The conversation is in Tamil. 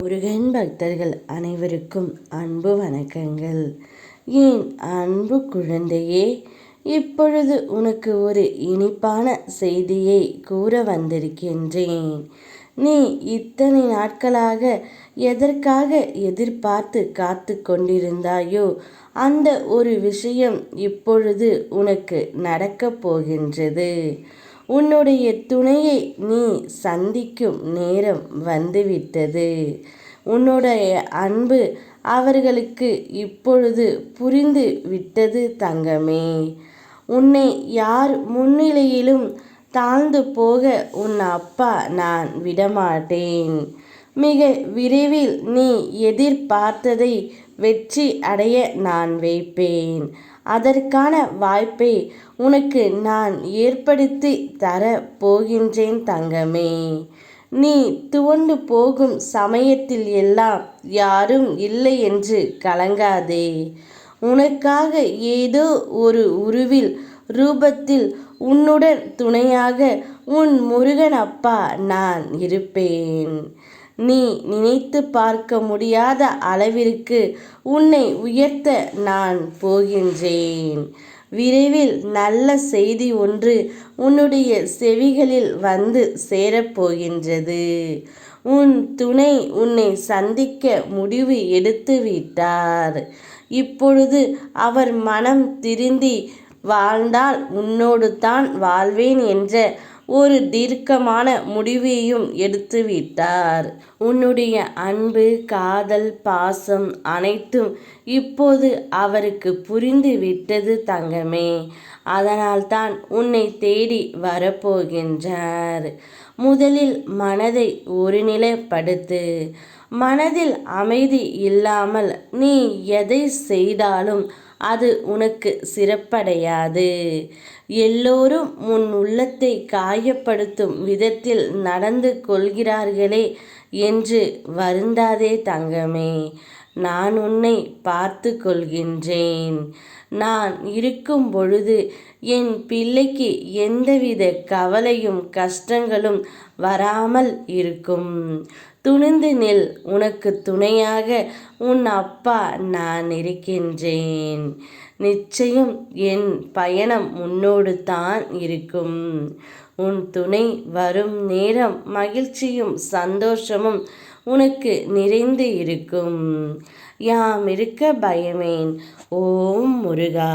முருகன் பக்தர்கள் அனைவருக்கும் அன்பு வணக்கங்கள். என் அன்பு குழந்தையே, இப்பொழுது உனக்கு ஒரு இனிப்பான செய்தியை கூற வந்திருக்கின்றேன். நீ இத்தனை நாட்களாக எதற்காக எதிர்பார்த்து காத்து கொண்டிருந்தாயோ அந்த ஒரு விஷயம் இப்பொழுது உனக்கு நடக்கப் போகின்றது. உன்னுடைய துணையை நீ சந்திக்கும் நேரம் வந்துவிட்டது. உன்னுடைய அன்பு அவர்களுக்கு இப்பொழுது புரிந்து விட்டது தங்கமே. உன்னை யார் முன்னிலையிலும் தாழ்ந்து போக உன் அப்பா நான் விடமாட்டேன். மிக விரைவில் நீ எதிர்பார்த்ததை வெற்றி அடைய நான் வைப்பேன். அதற்கான வாய்ப்பை உனக்கு நான் ஏற்படுத்தி தர போகின்றேன் தங்கமே. நீ துவண்டு போகும் சமயத்தில் எல்லாம் யாரும் இல்லை என்று கலங்காதே. உனக்காக ஏதோ ஒரு உருவில் ரூபத்தில் உன்னுடன் துணையாக உன் முருகன் அப்பா நான் இருப்பேன். நீ நினைத்து பார்க்க முடியாத அளவிற்கு உன்னை உயர்த்த நான் போகின்றேன். விரைவில் நல்ல செய்தி ஒன்று உன்னுடைய செவிகளில் வந்து சேரப்போகின்றது. உன் துணை உன்னை சந்திக்க முடிவு எடுத்து விட்டார். இப்பொழுது அவர் மனம் திருந்தி வாழ்ந்தால் உன்னோடு தான் வாழ்வேன் என்ற ஒரு தீர்க்கமான முடிவையும் எடுத்துவிட்டார். உன்னுடைய அன்பு, காதல், பாசம் அனைத்தும் இப்போது அவருக்கு புரிந்து விட்டது தங்கமே. அதனால்தான் உன்னை தேடி வரப்போகின்றார். முதலில் மனதை ஒருநிலைப்படுத்து. மனதில் அமைதி இல்லாமல் நீ எதை செய்தாலும் அது உனக்கு சிறப்படையாது. எல்லோரும் உன் உள்ளத்தை காயப்படுத்தும் விதத்தில் நடந்து கொள்கிறார்களே என்று வருந்தாதே தங்கமே. நான் உன்னை பார்த்து கொள்கின்றேன். நான் இருக்கும் பொழுது என் பிள்ளைக்கு எந்தவித கவலையும் கஷ்டங்களும் வராமல் இருக்கும். துணிந்து நில். உனக்கு துணையாக உன் அப்பா நான் இருக்கின்றேன். நிச்சயம் என் பயணம் உன்னோடு தான் இருக்கும். உன் துணை வரும் நேரம் மகிழ்ச்சியும் சந்தோஷமும் உனக்கு நிறைந்து இருக்கும். யாம் இருக்க பயமேன். ஓம் முருகா.